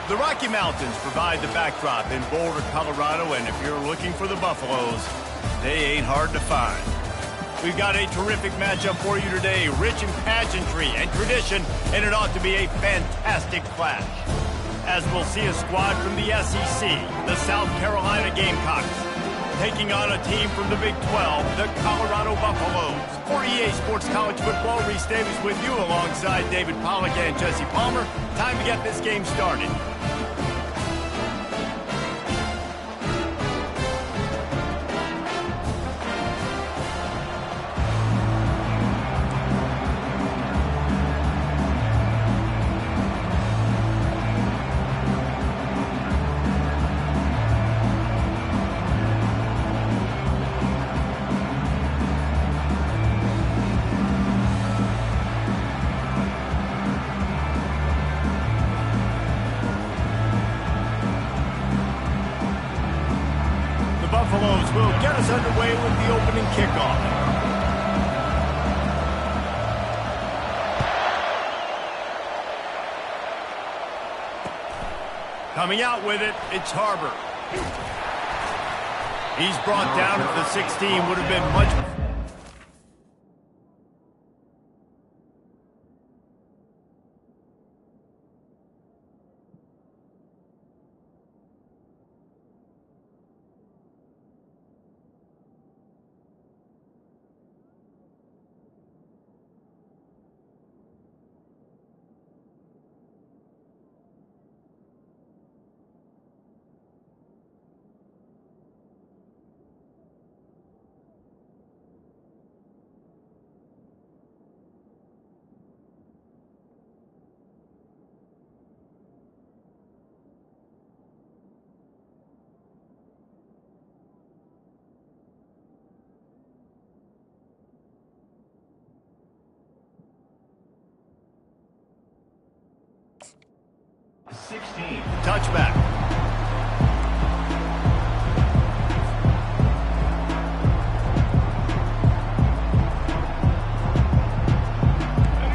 The Rocky Mountains provide the backdrop in Boulder, Colorado, and if you're looking for the Buffaloes, they ain't hard to find. We've got a terrific matchup for you today, rich in pageantry and tradition, and it ought to be a fantastic clash. As we'll see a squad from the SEC, the South Carolina Gamecocks, taking on a team from the Big 12, the Colorado Buffaloes. For EA Sports College Football, Reese Davis with you alongside David Pollack and Jesse Palmer. Time to get this game started. Buffaloes will get us underway with the opening kickoff. Coming out with it, it's Harbor. He's brought down at the 16, would have been much... Touchback.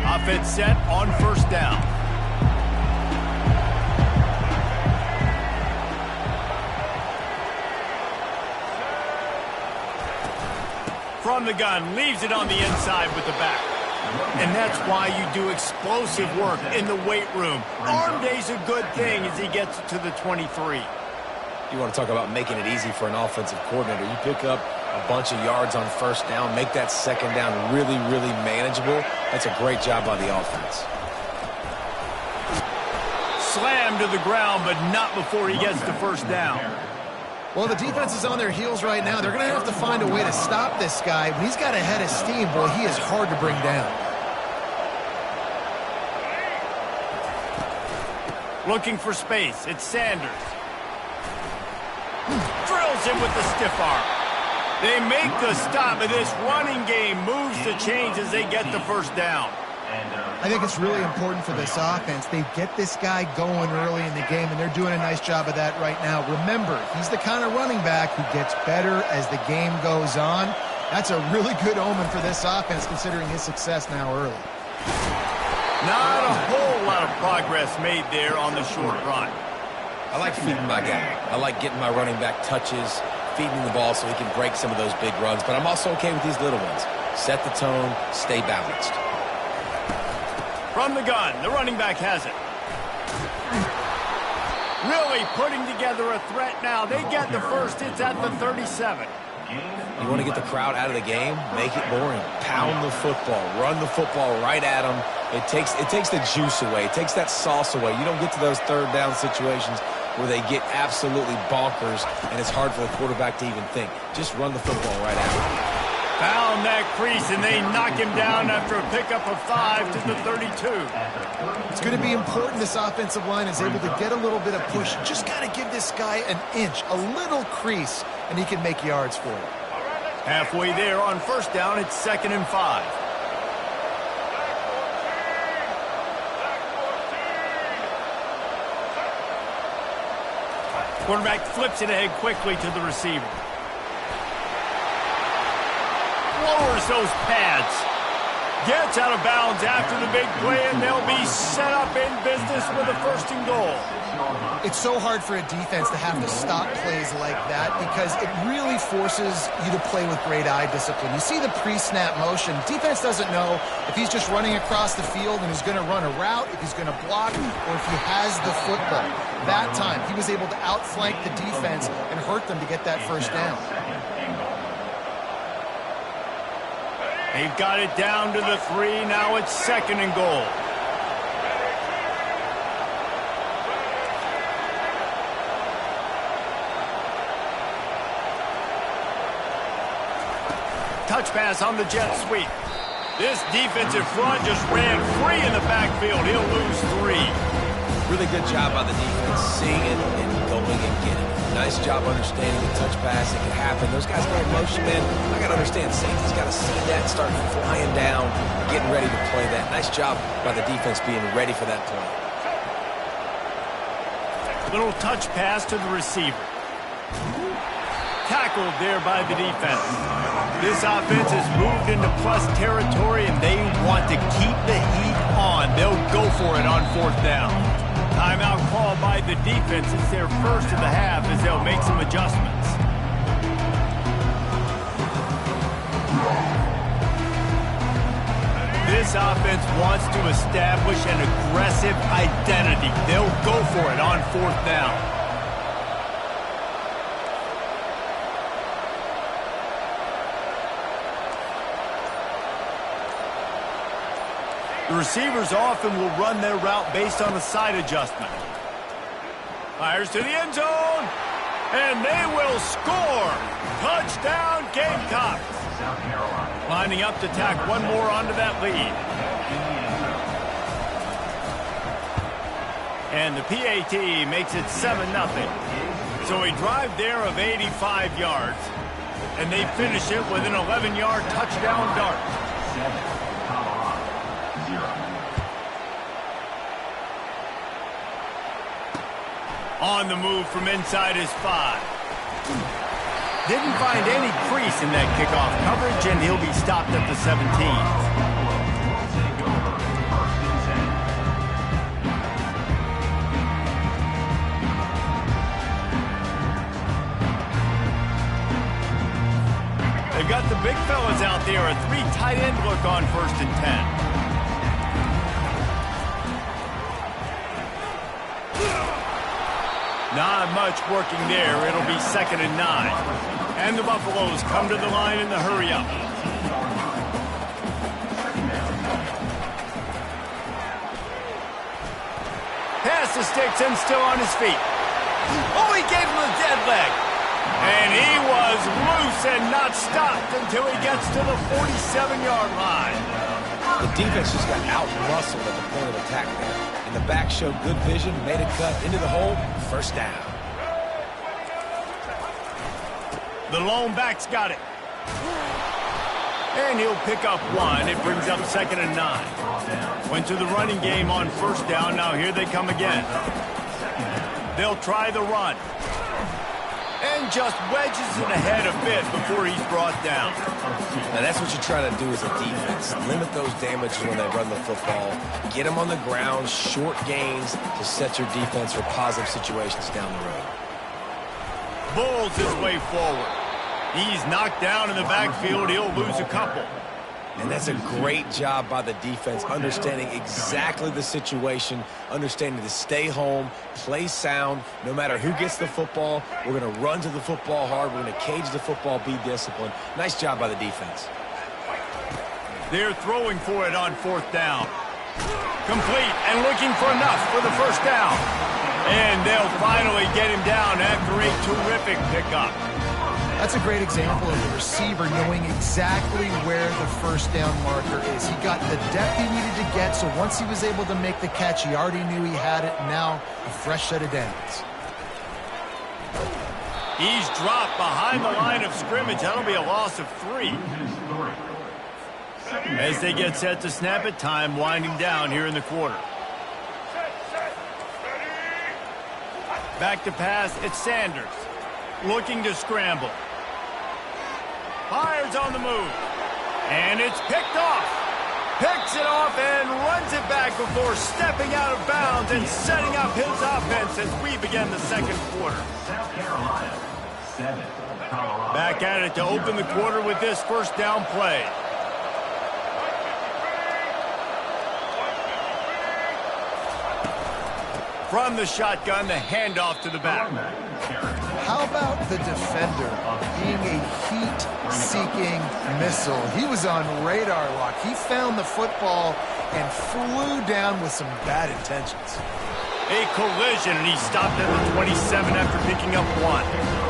Offense set on first down. From the gun, leaves it on the inside with the back. And that's why you do explosive work in the weight room. Arm day's a good thing as he gets it to the 23. You want to talk about making it easy for an offensive coordinator. You pick up a bunch of yards on first down, make that second down really, really manageable. That's a great job by the offense. Slammed to the ground, but not before he gets the first down. Well, the defense is on their heels right now. They're going to have to find a way to stop this guy. When he's got a head of steam, boy, he is hard to bring down. Looking for space. It's Sanders. Drills him with the stiff arm. They make the stop, and this running game moves the chains as they get the first down. I think it's really important for this offense. They get this guy going early in the game, and they're doing a nice job of that right now. Remember, he's the kind of running back who gets better as the game goes on. That's a really good omen for this offense, considering his success now early. Not a whole lot of progress made there on the short run. I like feeding my guy. I like getting my running back touches, feeding the ball so he can break some of those big runs, but I'm also okay with these little ones. Set the tone, stay balanced. From the gun, the running back has it. Really putting together a threat now. They get the first. It's at the 37. You want to get the crowd out of the game? Make it boring. Pound the football. Run the football right at them. It takes the juice away. It takes that sauce away. You don't get to those third down situations where they get absolutely bonkers, and it's hard for the quarterback to even think. Just run the football right at them. Found that crease, and they knock him down after a pickup of 5 to the 32. It's going to be important this offensive line is able to get a little bit of push. Just got to give this guy an inch, a little crease, and he can make yards for it. Halfway there on first down, it's 2nd and 5. Quarterback flips it ahead quickly to the receiver. Lowers those pads. Gets out of bounds after the big play, and they'll be set up in business with a 1st and goal. It's so hard for a defense to have to stop plays like that because it really forces you to play with great eye discipline. You see the pre-snap motion. Defense doesn't know if he's just running across the field and he's going to run a route, if he's going to block, or if he has the football. That time, he was able to outflank the defense and hurt them to get that 1st down. They've got it down to the 3. Now it's 2nd and goal. Touch pass on the jet sweep. This defensive front just ran free in the backfield. He'll lose 3. Really good job by the defense, seeing it and going and getting it. Nice job understanding the touch pass. It can happen. Those guys go in motion, man. I got to understand, safety's got to see that and start flying down, getting ready to play that. Nice job by the defense being ready for that play. Little touch pass to the receiver. Tackled there by the defense. This offense has moved into plus territory, and they want to keep the heat on. They'll go for it on 4th down. Timeout call by the defense. It's their 1st of the half as they'll make some adjustments. This offense wants to establish an aggressive identity. They'll go for it on 4th down. The receivers often will run their route based on a side adjustment. Fires to the end zone, and they will score. Touchdown, Gamecocks. Lining up to tack one more onto that lead. And the PAT makes it 7-0. So a drive there of 85 yards, and they finish it with an 11-yard touchdown dart. On the move from inside his 5. Didn't find any crease in that kickoff coverage, and he'll be stopped at the 17. They've got the big fellas out there, a 3 tight end look on 1st and 10. Not much working there. It'll be 2nd and 9. And the Buffaloes come to the line in the hurry-up. Pass to sticks and still on his feet. Oh, he gave him a dead leg. And he was loose and not stopped until he gets to the 47-yard line. The defense just got out-muscled at the point of attack there. And the back showed good vision, made a cut into the hole, 1st down. The lone back's got it. And he'll pick up 1. It brings up 2nd and 9. Went to the running game on 1st down. Now here they come again. They'll try the run. And just wedges it ahead a bit before he's brought down. Now that's what you try to do as a defense. Limit those damages when they run the football. Get them on the ground, short gains to set your defense for positive situations down the road. Bulls his way forward. He's knocked down in the backfield. He'll lose a couple. And that's a great job by the defense, understanding exactly the situation, understanding to stay home, play sound. No matter who gets the football, we're going to run to the football hard. We're going to cage the football, be disciplined. Nice job by the defense. They're throwing for it on 4th down. Complete and looking for enough for the 1st down. And they'll finally get him down after a terrific pickup. That's a great example of the receiver knowing exactly where the 1st down marker is. He got the depth he needed to get, so once he was able to make the catch, he already knew he had it. Now, a fresh set of downs. He's dropped behind the line of scrimmage. That'll be a loss of 3. As they get set to snap it, time winding down here in the quarter. Back to pass, it's Sanders. Looking to scramble. Fires on the move. And it's picked off. Picks it off and runs it back before stepping out of bounds and setting up his offense as we begin the second quarter. South Carolina, 7. Colorado. Back at it to open the quarter with this first down play. From the shotgun, the handoff to the back. How about the defender being a heat-seeking missile? He was on radar lock. He found the football and flew down with some bad intentions. A collision, and he stopped at the 27 after picking up 1.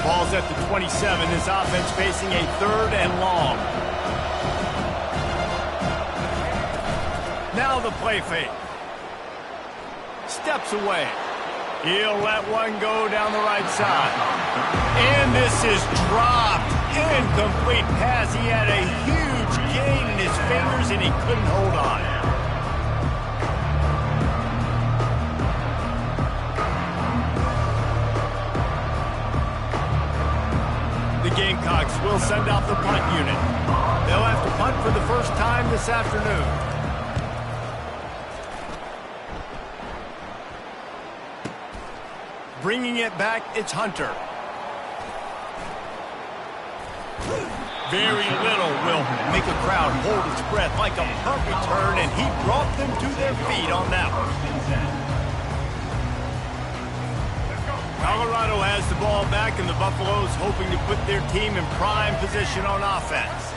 Ball's at the 27. This offense facing a 3rd and long. Now the play fake. Steps away. He'll let one go down the right side. And this is dropped. Incomplete pass. He had a huge gain in his fingers and he couldn't hold on. The Gamecocks will send out the punt unit. They'll have to punt for the first time this afternoon. Bringing it back, it's Hunter. Very little will make a crowd hold its breath like a punt return, and he brought them to their feet on that one. Colorado has the ball back, and the Buffaloes hoping to put their team in prime position on offense.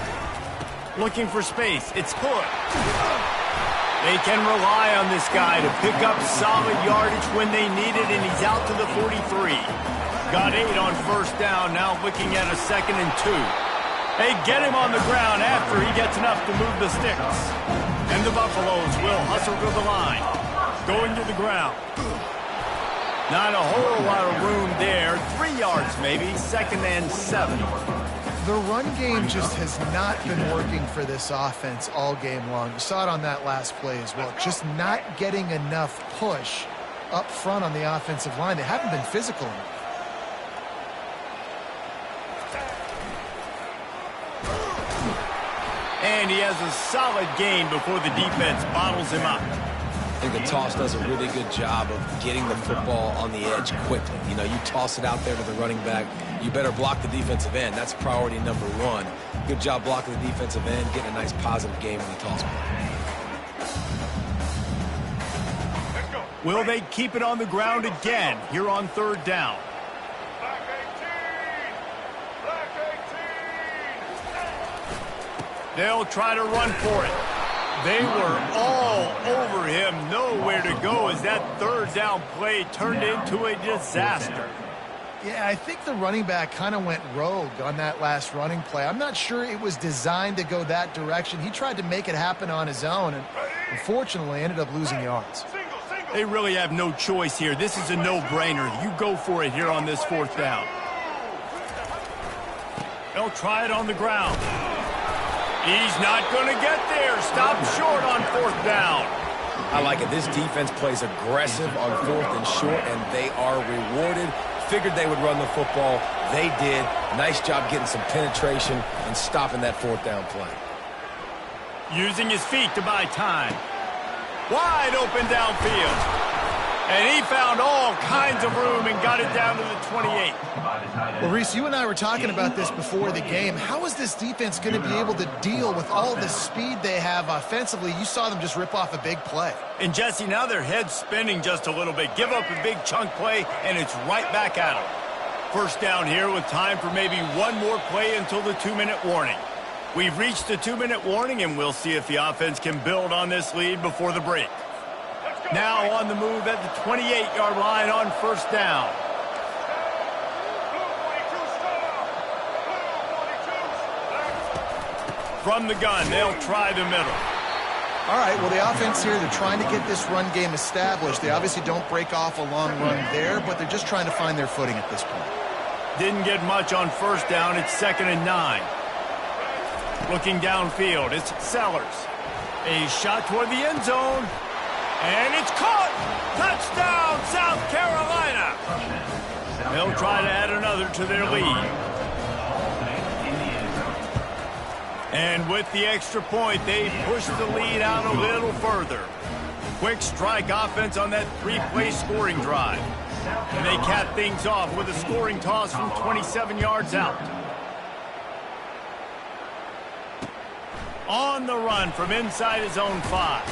Looking for space. It's Hood. They can rely on this guy to pick up solid yardage when they need it, and he's out to the 43. Got 8 on first down, now looking at a 2nd and 2. They get him on the ground after he gets enough to move the sticks. And the Buffaloes will hustle to the line. Going to the ground. Not a whole lot of room there. 3 yards maybe, 2nd and 7. The run game just has not been working for this offense all game long. You saw it on that last play as well. Just not getting enough push up front on the offensive line. They haven't been physical enough. And he has a solid gain before the defense bottles him up. I think the toss does a really good job of getting the football on the edge quickly. You know, you toss it out there to the running back, you better block the defensive end. That's priority number 1. Good job blocking the defensive end, getting a nice positive game in the toss play. Will they keep it on the ground again here on 3rd down? They'll try to run for it. They were all over him, nowhere to go as that 3rd down play turned into a disaster. Yeah, I think the running back kind of went rogue on that last running play. I'm not sure it was designed to go that direction. He tried to make it happen on his own and unfortunately ended up losing yards. They really have no choice here. This is a no-brainer. You go for it here on this 4th down. They'll try it on the ground. He's not going to get there. Stop short on 4th down. I like it. This defense plays aggressive on 4th and short, and they are rewarded. Figured they would run the football. They did. Nice job getting some penetration and stopping that 4th down play. Using his feet to buy time. Wide open downfield. And he found all kinds of room and got it down to the 28. Well, Reese, you and I were talking about this before the game. How is this defense going to be able to deal with all the speed they have offensively? You saw them just rip off a big play. And, Jesse, now their head's spinning just a little bit. Give up a big chunk play, and it's right back at them. First down here with time for maybe one more play until the 2-minute warning. We've reached the 2-minute warning, and we'll see if the offense can build on this lead before the break. Now on the move at the 28-yard line on first down. From the gun, they'll try the middle. All right, well, the offense here, they're trying to get this run game established. They obviously don't break off a long run there, but they're just trying to find their footing at this point. Didn't get much on first down. It's 2nd and 9. Looking downfield, it's Sellers. A shot toward the end zone. And it's caught! Touchdown, South Carolina! They'll try to add another to their lead. And with the extra point, they push the lead out a little further. Quick strike offense on that 3-play scoring drive. And they cap things off with a scoring toss from 27 yards out. On the run from inside his own 5.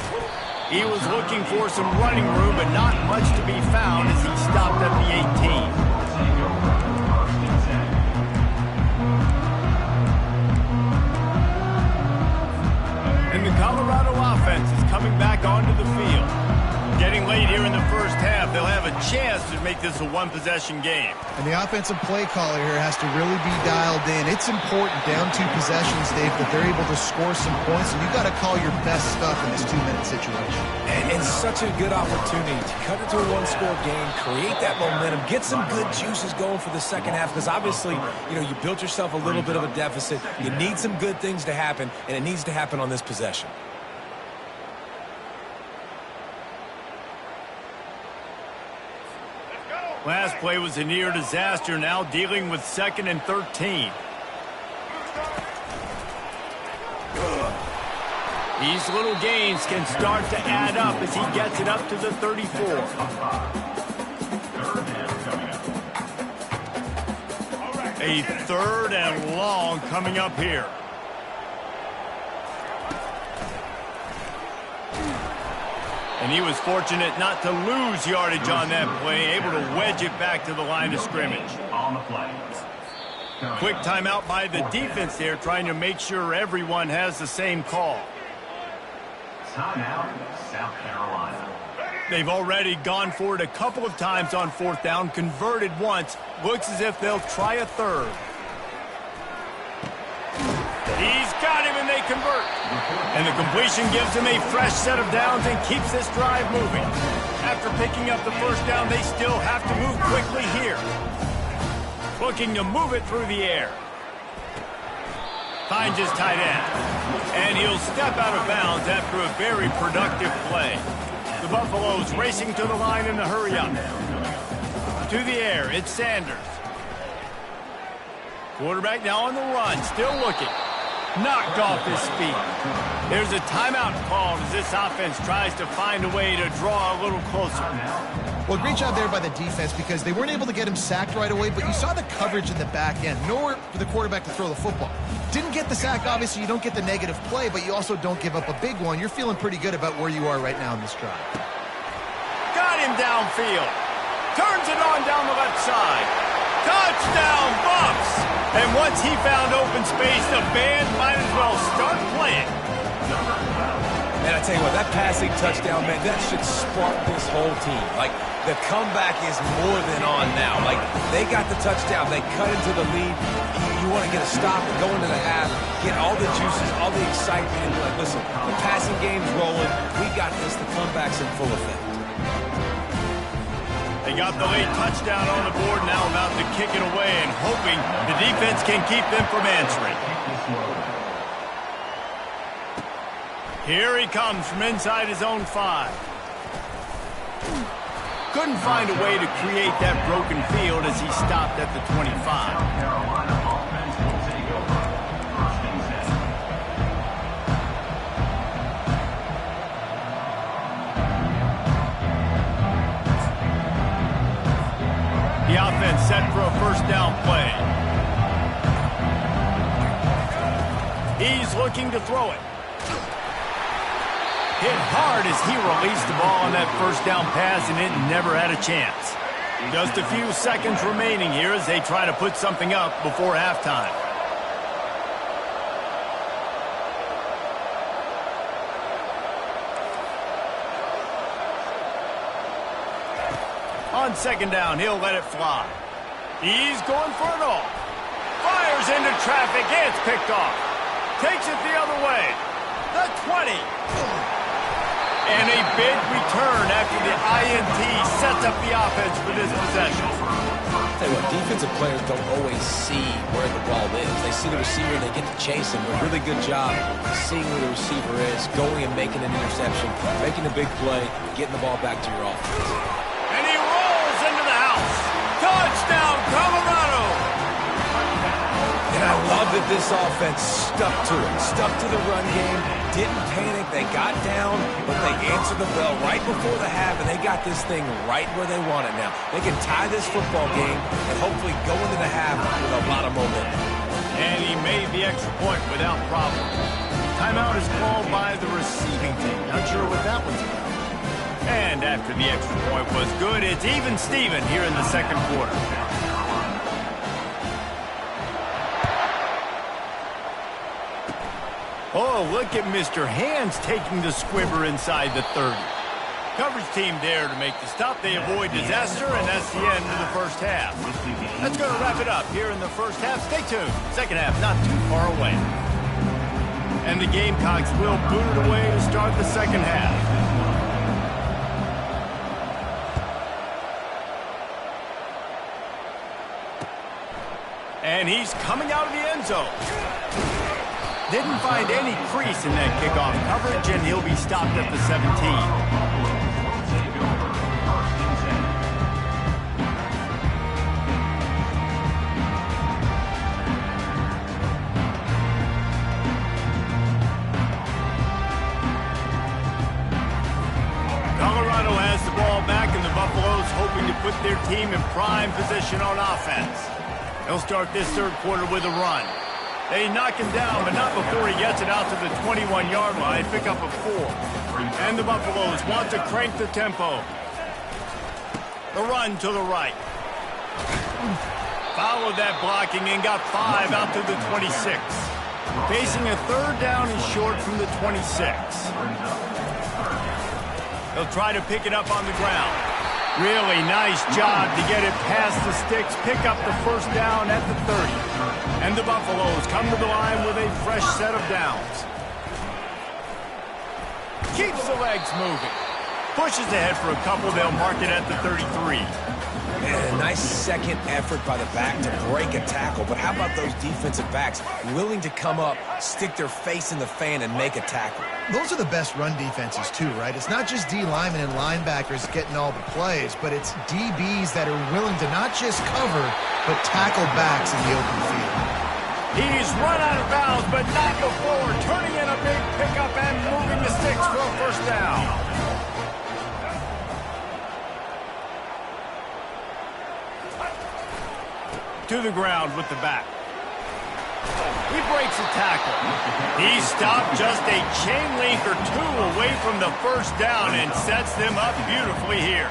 He was looking for some running room, but not much to be found as he stopped at the 18. And the Colorado offense is coming back onto the field. Getting late here in the first half, they'll have a chance to make this a one-possession game. And the offensive play caller here has to really be dialed in. It's important down 2 possessions, Dave, that they're able to score some points, and you've got to call your best stuff in this 2-minute situation. And such a good opportunity to cut it to a one-score game, create that momentum, get some good juices going for the second half, because obviously, you know, you built yourself a little bit of a deficit. You need some good things to happen, and it needs to happen on this possession. Last play was a near disaster, now dealing with 2nd and 13. These little gains can start to add up as he gets it up to the 34. A 3rd and long coming up here. And he was fortunate not to lose yardage on that play, able to wedge it back to the line of scrimmage. On the play. Quick timeout by the defense there, trying to make sure everyone has the same call. Timeout, South Carolina. They've already gone for it a couple of times on 4th down, converted once. Looks as if they'll try a 3rd. He's got him, and they convert. And the completion gives him a fresh set of downs and keeps this drive moving. After picking up the first down, they still have to move quickly here. Looking to move it through the air. Finds his tight end. And he'll step out of bounds after a very productive play. The Buffaloes racing to the line in the hurry-up. To the air, it's Sanders. Quarterback now on the run, still looking. Knocked off his feet. There's a timeout called as this offense tries to find a way to draw a little closer. Well, great job there by the defense because they weren't able to get him sacked right away, but you saw the coverage in the back end. Nowhere for the quarterback to throw the football. Didn't get the sack, obviously you don't get the negative play, but you also don't give up a big one. You're feeling pretty good about where you are right now in this drive. Got him downfield. Turns it on down the left side. Touchdown, Buffs! And once he found open space, the band might as well start playing. Man, I tell you what, that passing touchdown, man, that should spark this whole team. Like, the comeback is more than on now. Like, they got the touchdown. They cut into the lead. You want to get a stop and go into the half, get all the juices, all the excitement, and be like, listen, the passing game's rolling. We got this. The comeback's in full effect. They got the late touchdown on the board, now about to kick it away and hoping the defense can keep them from answering. Here he comes from inside his own 5. Couldn't find a way to create that broken field as he stopped at the 25. Carolina offense will take over. 1st and 7. The offense set for a 1st down play. He's looking to throw it. Hit hard as he released the ball on that 1st down pass, and it never had a chance. Just a few seconds remaining here as they try to put something up before halftime. On 2nd down, he'll let it fly. He's going for it all. Fires into traffic, and it's picked off. Takes it the other way. The 20. And a big return after the INT sets up the offense for this possession. Tell you what, defensive players don't always see where the ball is. They see the receiver and they get to chase him. But really good job seeing where the receiver is, going and making an interception, making a big play, getting the ball back to your offense. And he rolls into the house. Touchdown, Colorado! And I love that this offense stuck to it, stuck to the run game, didn't panic. They got down, but they answered the bell right before the half, and they got this thing right where they want it now. They can tie this football game and hopefully go into the half with a lot of momentum. And he made the extra point without problem. Timeout is called by the receiving team. Not sure what that one's about. And after the extra point was good, it's even Steven here in the second quarter. Oh, look at Mr. Hands taking the squibber inside the 30. Coverage team there to make the stop. They avoid disaster, and that's the end of the first half. That's going to wrap it up here in the first half. Stay tuned. Second half not too far away. And the Gamecocks will boot it away to start the second half. And he's coming out of the end zone. Didn't find any crease in that kickoff coverage, and he'll be stopped at the 17. Colorado has the ball back, and the Buffaloes hoping to put their team in prime position on offense. They'll start this third quarter with a run. They knock him down, but not before he gets it out to the 21-yard line. Pick up a 4. And the Buffaloes want to crank the tempo. The run to the right. Followed that blocking and got 5 out to the 26. Facing a third down and short from the 26. They'll try to pick it up on the ground. Really nice job to get it past the sticks, pick up the first down at the 30. And the Buffaloes come to the line with a fresh set of downs. Keeps the legs moving. Pushes ahead for a couple. They'll mark it at the 33. And a nice second effort by the back to break a tackle. But how about those defensive backs willing to come up, stick their face in the fan, and make a tackle? Those are the best run defenses, too, right? It's not just D linemen and linebackers getting all the plays, but it's DBs that are willing to not just cover, but tackle backs in the open field. He's run out of bounds, but not before turning in a big pickup and moving the sticks for a first down. To the ground with the back. He breaks a tackle. He stopped just a chain link or 2 away from the first down and sets them up beautifully here.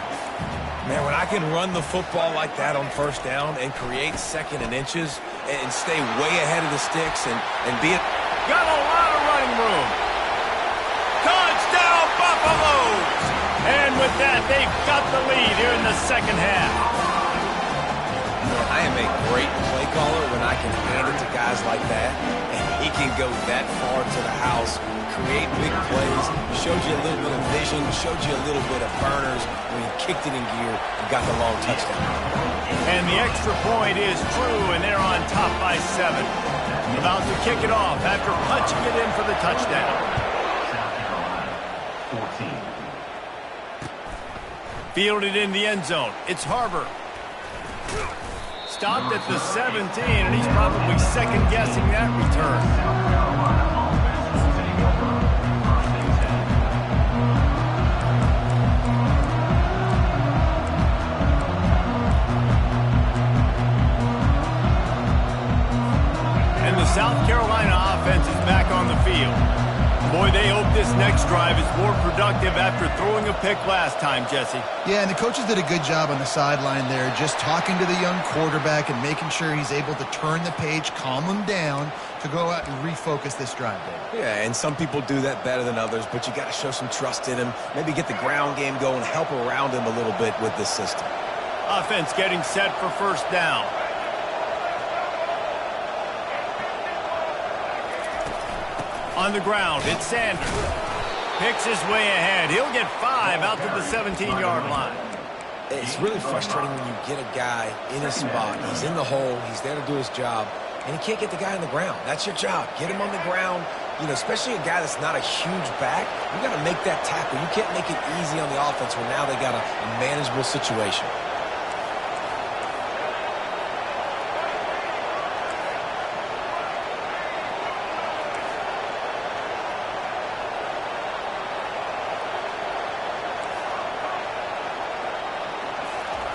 Man, when I can run the football like that on first down and create second and inches and stay way ahead of the sticks and be it. Got a lot of running room. Touchdown, Buffaloes! And with that, they've got the lead here in the second half. I am a great play caller when I can hand it to guys like that, and he can go that far to the house, create big plays, showed you a little bit of vision, showed you a little bit of burners when he kicked it in gear and got the long touchdown. And the extra point is true, and they're on top by 7. About to kick it off after punching it in for the touchdown. 14. Fielded in the end zone. It's Harbor. Stopped at the 17, and he's probably second-guessing that return. And the South Carolina offense is back on the field. Boy, they hope this next drive is more productive after throwing a pick last time, Jesse. Yeah, and the coaches did a good job on the sideline there, just talking to the young quarterback and making sure he's able to turn the page, calm him down to go out and refocus this drive there. Yeah, and some people do that better than others, but you got to show some trust in him, maybe get the ground game going, help around him a little bit with this system. Offense getting set for first down. On the ground, it's Sanders. Picks his way ahead. He'll get 5 out to the 17-yard line. It's really frustrating when you get a guy in his spot. He's in the hole. He's there to do his job, and he can't get the guy on the ground. That's your job. Get him on the ground. You know, especially a guy that's not a huge back. You got to make that tackle. You can't make it easy on the offense when now they got a manageable situation.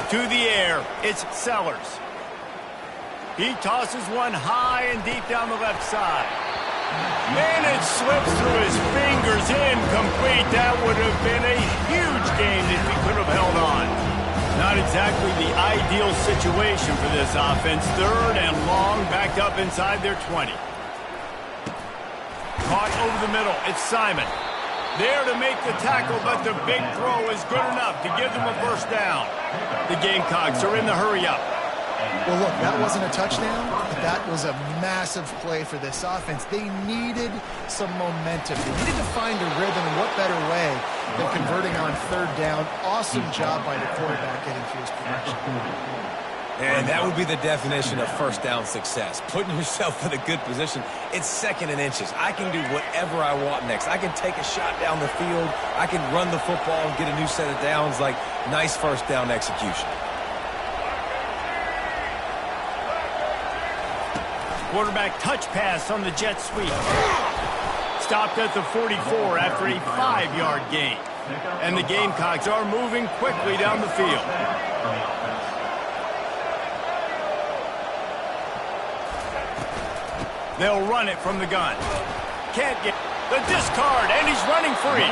To the air, it's Sellers. He tosses one high and deep down the left side. And it slips through his fingers, incomplete. That would have been a huge gain if he could have held on. Not exactly the ideal situation for this offense. Third and long, backed up inside their 20. Caught over the middle, it's Simon. There to make the tackle, but the big throw is good enough to give them a first down. The Gamecocks are in the hurry-up. Well, look, that wasn't a touchdown, but that was a massive play for this offense. They needed some momentum. They needed to find a rhythm, and what better way than converting on third down. Awesome job by the quarterback getting to his progression. And that would be the definition of first down success. Putting yourself in a good position. It's second and inches. I can do whatever I want next. I can take a shot down the field. I can run the football and get a new set of downs. Like, nice first down execution. Quarterback touch pass on the jet sweep. Stopped at the 44 after a 5-yard gain. And the Gamecocks are moving quickly down the field. They'll run it from the gun. Can't get the discard, and he's running free.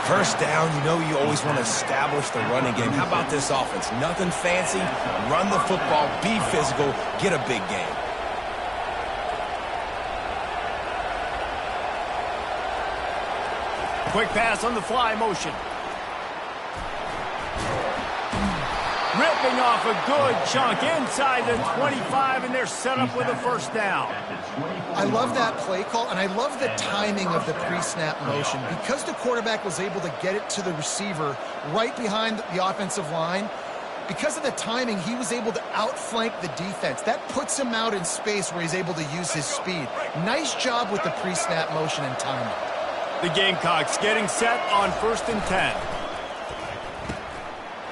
First down, you know you always want to establish the running game. How about this offense? Nothing fancy. Run the football, be physical, get a big gain. Quick pass on the fly motion. Ripping off a good chunk inside the 25, and they're set up with a first down. I love that play call, and I love the timing of the pre-snap motion. Because the quarterback was able to get it to the receiver right behind the offensive line, because of the timing, he was able to outflank the defense. That puts him out in space where he's able to use his speed. Nice job with the pre-snap motion and timing. The Gamecocks getting set on 1st and 10.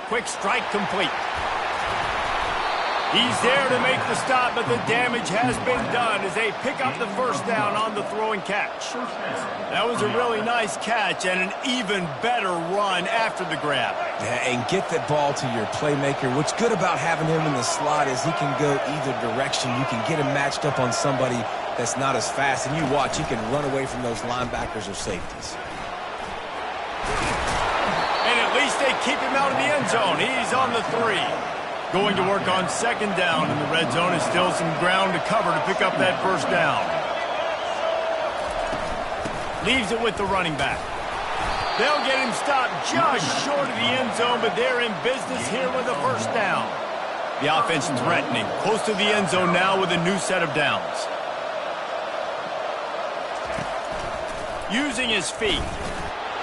Quick strike complete. He's there to make the stop, but the damage has been done as they pick up the first down on the throwing catch. That was a really nice catch and an even better run after the grab. Yeah, and get that ball to your playmaker. What's good about having him in the slot is he can go either direction. You can get him matched up on somebody that's not as fast, and you watch, he can run away from those linebackers or safeties. And at least they keep him out of the end zone. He's on the 3. Going to work on 2nd down, and the red zone is still some ground to cover to pick up that first down. Leaves it with the running back. They'll get him stopped just short of the end zone, but they're in business here with a first down. The offense threatening, close to the end zone now with a new set of downs. Using his feet.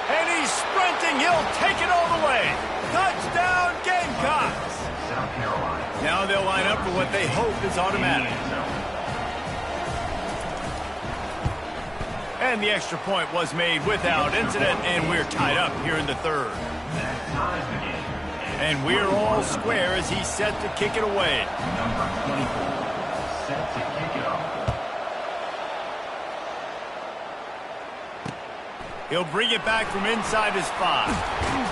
And he's sprinting. He'll take it all the way. Touchdown, Gamecocks. Now they'll line up for what they hope is automatic. And the extra point was made without incident, and we're tied up here in the 3rd. And we're all square as he's set to kick it away. Number 24, set to kick it off. He'll bring it back from inside his 5.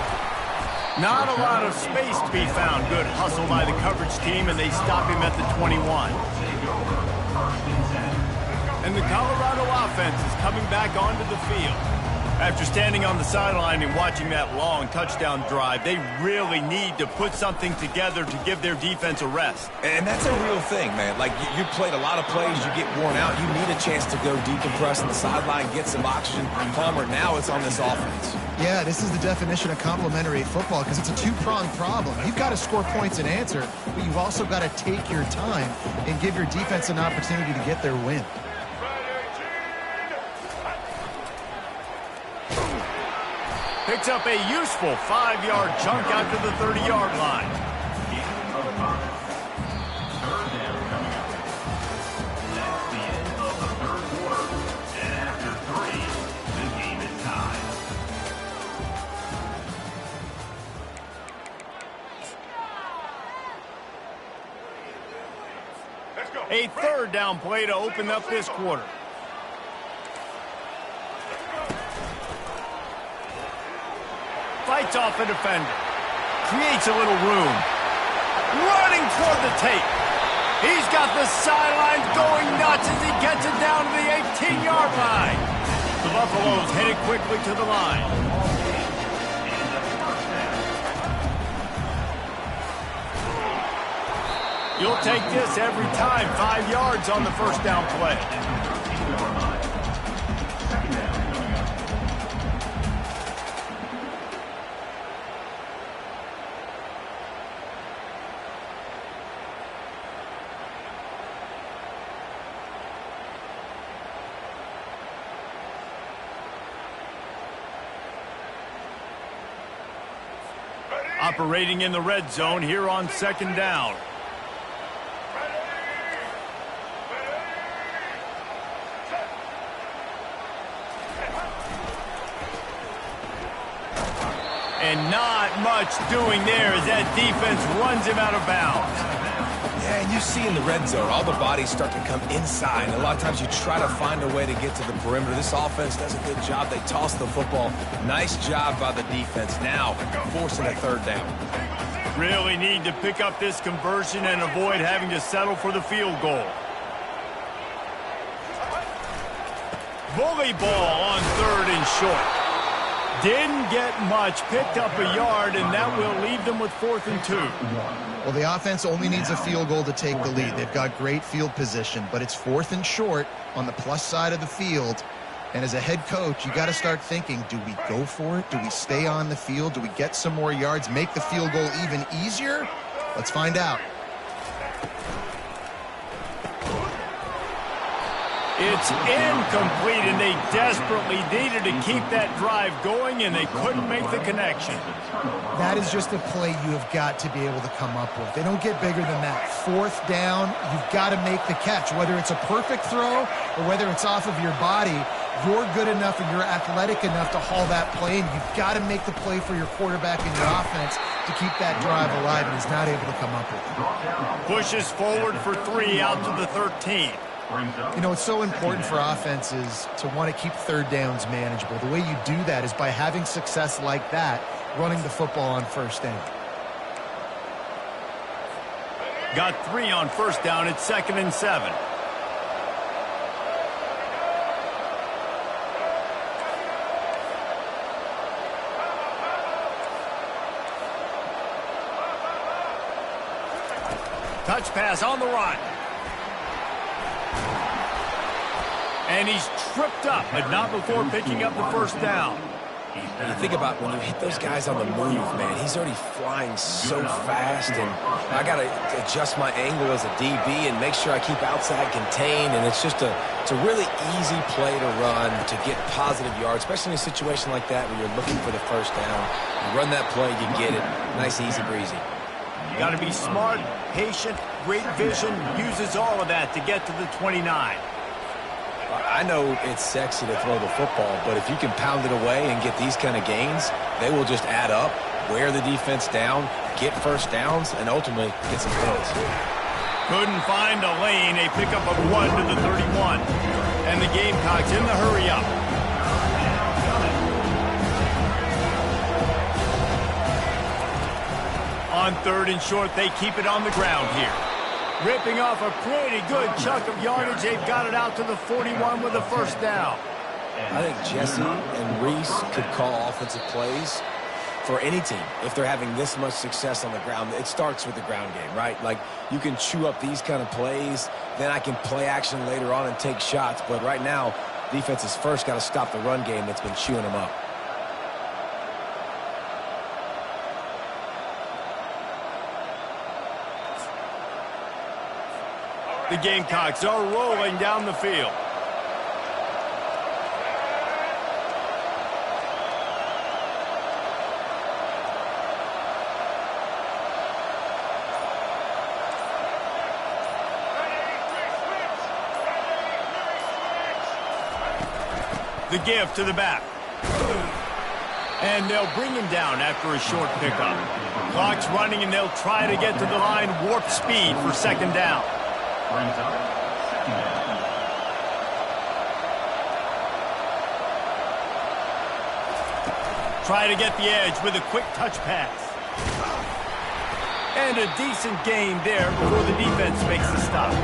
Not a lot of space to be found. Good hustle by the coverage team, and they stop him at the 21. And the Colorado offense is coming back onto the field. After standing on the sideline and watching that long touchdown drive, they really need to put something together to give their defense a rest. And that's a real thing, man. Like, you played a lot of plays, you get worn out. You need a chance to go decompress on the sideline, get some oxygen. Palmer, now it's on this offense. Yeah, this is the definition of complementary football because it's a two-pronged problem. You've got to score points and answer, but you've also got to take your time and give your defense an opportunity to get their win. Picks up a useful 5-yard chunk out to the 30-yard line. Third down coming up. That's the end of the third quarter. And after 3, the game is tied. A third down play to open up this quarter. Fights off a defender. Creates a little room. Running toward the tape. He's got the sidelines going nuts as he gets it down to the 18-yard line. The Buffaloes headed quickly to the line. You'll take this every time. 5 yards on the first down play. Operating in the red zone here on second down. And not much doing there as that defense runs him out of bounds. Yeah, and you see in the red zone, all the bodies start to come inside. A lot of times you try to find a way to get to the perimeter. This offense does a good job. They toss the football. Nice job by the defense. Now, forcing a third down. Really need to pick up this conversion and avoid having to settle for the field goal. Bully ball on third and short. Didn't get much, picked up a yard, and that will leave them with 4th and 2. Well, the offense only needs a field goal to take the lead. They've got great field position, but it's 4th and short on the plus side of the field. And as a head coach, you got to start thinking, do we go for it? Do we stay on the field? Do we get some more yards, make the field goal even easier? Let's find out. It's incomplete, and they desperately needed to keep that drive going, and they couldn't make the connection. That is just a play you have got to be able to come up with. They don't get bigger than that. 4th down, you've got to make the catch. Whether it's a perfect throw or whether it's off of your body, you're good enough and you're athletic enough to haul that play, and you've got to make the play for your quarterback and your offense to keep that drive alive, and he's not able to come up with it. Pushes forward for 3 out to the 13. You know, it's so important for offenses to want to keep third downs manageable. The way you do that is by having success like that, running the football on first down. Got 3 on first down. It's 2nd and 7. Touch pass on the run. And he's tripped up, but not before picking up the first down. And you think about when you hit those guys on the move, man, he's already flying so fast, and I got to adjust my angle as a DB and make sure I keep outside contained, and it's just a really easy play to run to get positive yards, especially in a situation like that where you're looking for the first down. You run that play, you get it. Nice, easy, breezy. You got to be smart, patient, great vision, uses all of that to get to the 29. I know it's sexy to throw the football, but if you can pound it away and get these kind of gains, they will just add up, wear the defense down, get first downs, and ultimately get some points. Couldn't find a lane. A pickup of 1 to the 31. And the Gamecocks in the hurry-up. On 3rd and short, they keep it on the ground here. Ripping off a pretty good chunk of yardage. They've got it out to the 41 with a first down. I think Jesse and Reese could call offensive plays for any team if they're having this much success on the ground. It starts with the ground game, right? Like, you can chew up these kind of plays, then I can play action later on and take shots. But right now, defense has first got to stop the run game that's been chewing them up. The Gamecocks are rolling down the field. The give to the back. And they'll bring him down after a short pickup. Clock's running, and they'll try to get to the line warp speed for second down. Brings up second down. Try to get the edge with a quick touch pass. And a decent gain there before the defense makes the stop.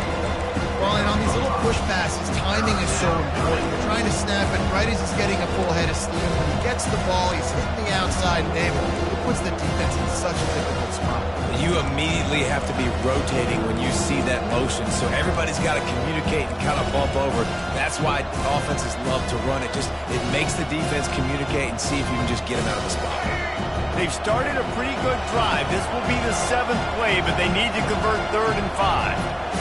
Well, and on these little push passes, timing is so important. You're trying to snap it right as he's getting a full head of steam. When he gets the ball, he's hitting the outside neighbor. It puts the defense in such a difficult spot. You immediately have to be rotating when you see that motion, so everybody's got to communicate and kind of bump over. That's why offenses love to run it. It makes the defense communicate and see if you can just get them out of the spot. They've started a pretty good drive. This will be the 7th play, but they need to convert 3rd and 5.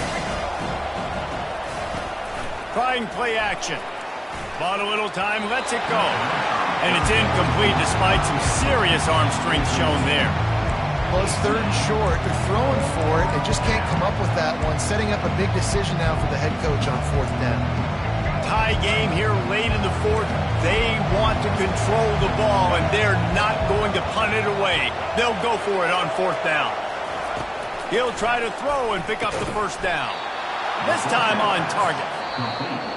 Trying play action. Bought a little time, lets it go. And it's incomplete despite some serious arm strength shown there. Well, it's 3rd and short. They're throwing for it. They just can't come up with that one. Setting up a big decision now for the head coach on 4th down. Tie game here late in the 4th. They want to control the ball, and they're not going to punt it away. They'll go for it on 4th down. He'll try to throw and pick up the 1st down. This time on target.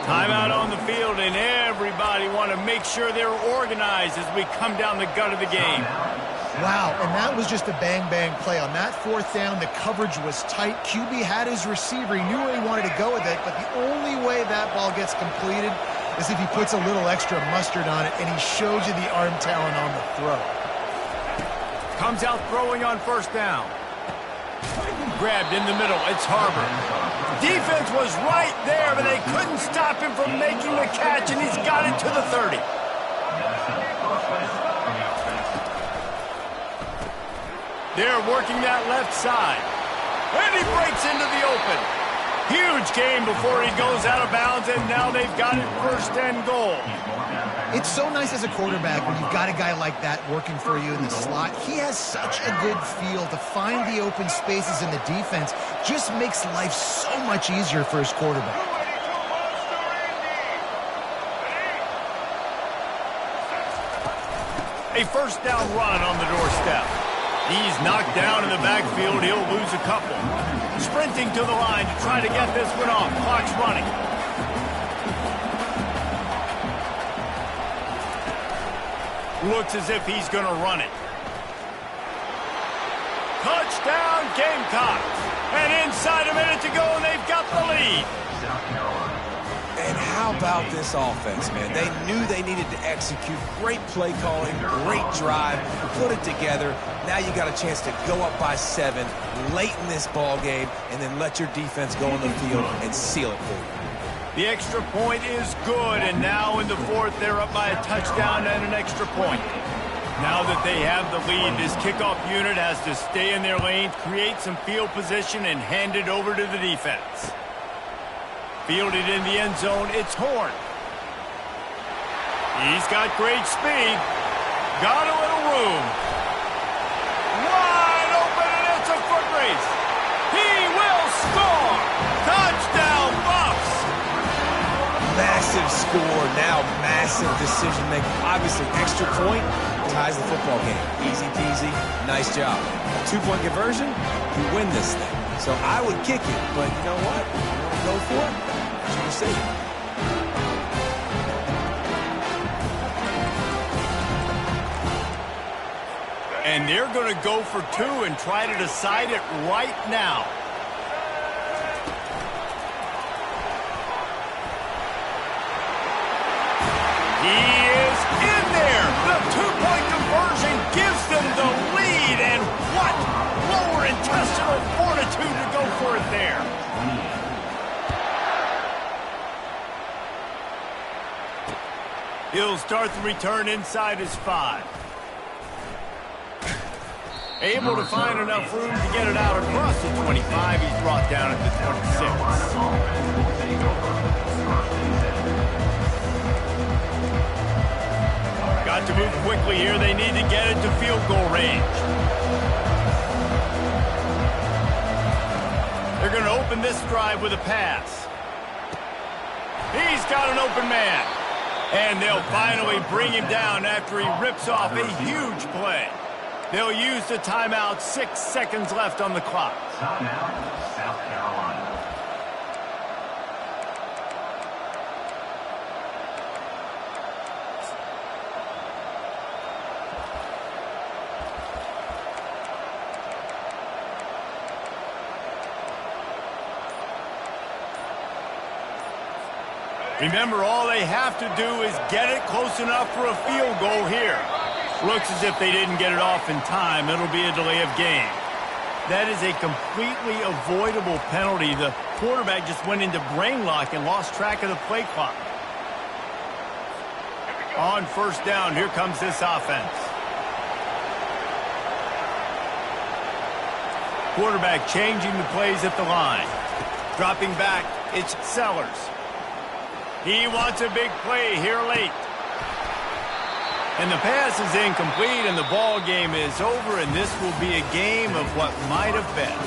Timeout on the field, and everybody want to make sure they're organized as we come down the gut of the game. Wow, and that was just a bang-bang play. On that 4th down, the coverage was tight. QB had his receiver. He knew where he wanted to go with it, but the only way that ball gets completed is if he puts a little extra mustard on it, and he shows you the arm talent on the throw. Comes out throwing on 1st down. Grabbed in the middle. It's Harbor. Defense was right there, but they couldn't stop him from making the catch, and he's got it to the 30. They're working that left side. And he breaks into the open. Huge gain before he goes out of bounds, and now they've got it 1st and goal. It's so nice as a quarterback when you've got a guy like that working for you in the slot. He has such a good feel to find the open spaces in the defense. Just makes life so much easier for his quarterback. A 1st down run on the doorstep. He's knocked down in the backfield. He'll lose a couple. Sprinting to the line to try to get this one off. Clock's running. Looks as if he's going to run it. Touchdown, Gamecocks. And inside a minute to go, and they've got the lead. And how about this offense, man? They knew they needed to execute. Great play calling, great drive, put it together. Now you got a chance to go up by 7 late in this ball game and then let your defense go on the field and seal it for you. The extra point is good, and now in the 4th, they're up by a touchdown and an extra point. Now that they have the lead, this kickoff unit has to stay in their lane, create some field position, and hand it over to the defense. Fielded in the end zone, it's Horn. He's got great speed. Got a little room. Wide open, and it's a foot race. He will score. Touchdown, Buffs. Massive score, now massive decision-making. Obviously, extra point ties the football game. Easy peasy, nice job. A 2-point conversion, you win this thing. So I would kick it, but you know what? You want to go for it? It's your decision. And they're going to go for 2 and try to decide it right now. He is in there. The 2-point conversion gives them the lead. And what lower intestinal fortitude to go for it there. He'll start the return inside his 5. Able to find enough room to get it out across the 25. He's brought down at the 26. Got to move quickly here. They need to get it to field goal range. They're going to open this drive with a pass. He's got an open man. And they'll finally bring him down after he rips off a huge play. They'll use the timeout. 6 seconds left on the clock. Timeout, South Carolina. Remember, all they have to do is get it close enough for a field goal here. Looks as if they didn't get it off in time. It'll be a delay of game. That is a completely avoidable penalty. The quarterback just went into brain lock and lost track of the play clock. On first down, here comes this offense. Quarterback changing the plays at the line. Dropping back, it's Sellers. He wants a big play here late. And the pass is incomplete, and the ball game is over, and this will be a game of what might have been.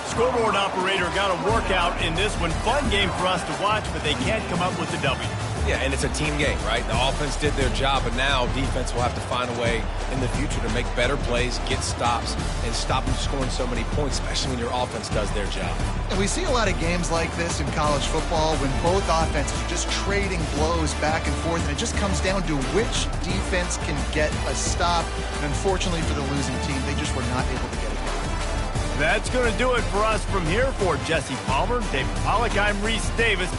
Scoreboard operator got a workout in this one. Fun game for us to watch, but they can't come up with the W. Yeah, and it's a team game, right? The offense did their job, but now defense will have to find a way in the future to make better plays, get stops, and stop them scoring so many points, especially when your offense does their job. And we see a lot of games like this in college football when both offenses are just trading blows back and forth, and it just comes down to which defense can get a stop. And unfortunately for the losing team, they just were not able to get it done. That's going to do it for us from here. For Jesse Palmer, David Pollack, I'm Reese Davis.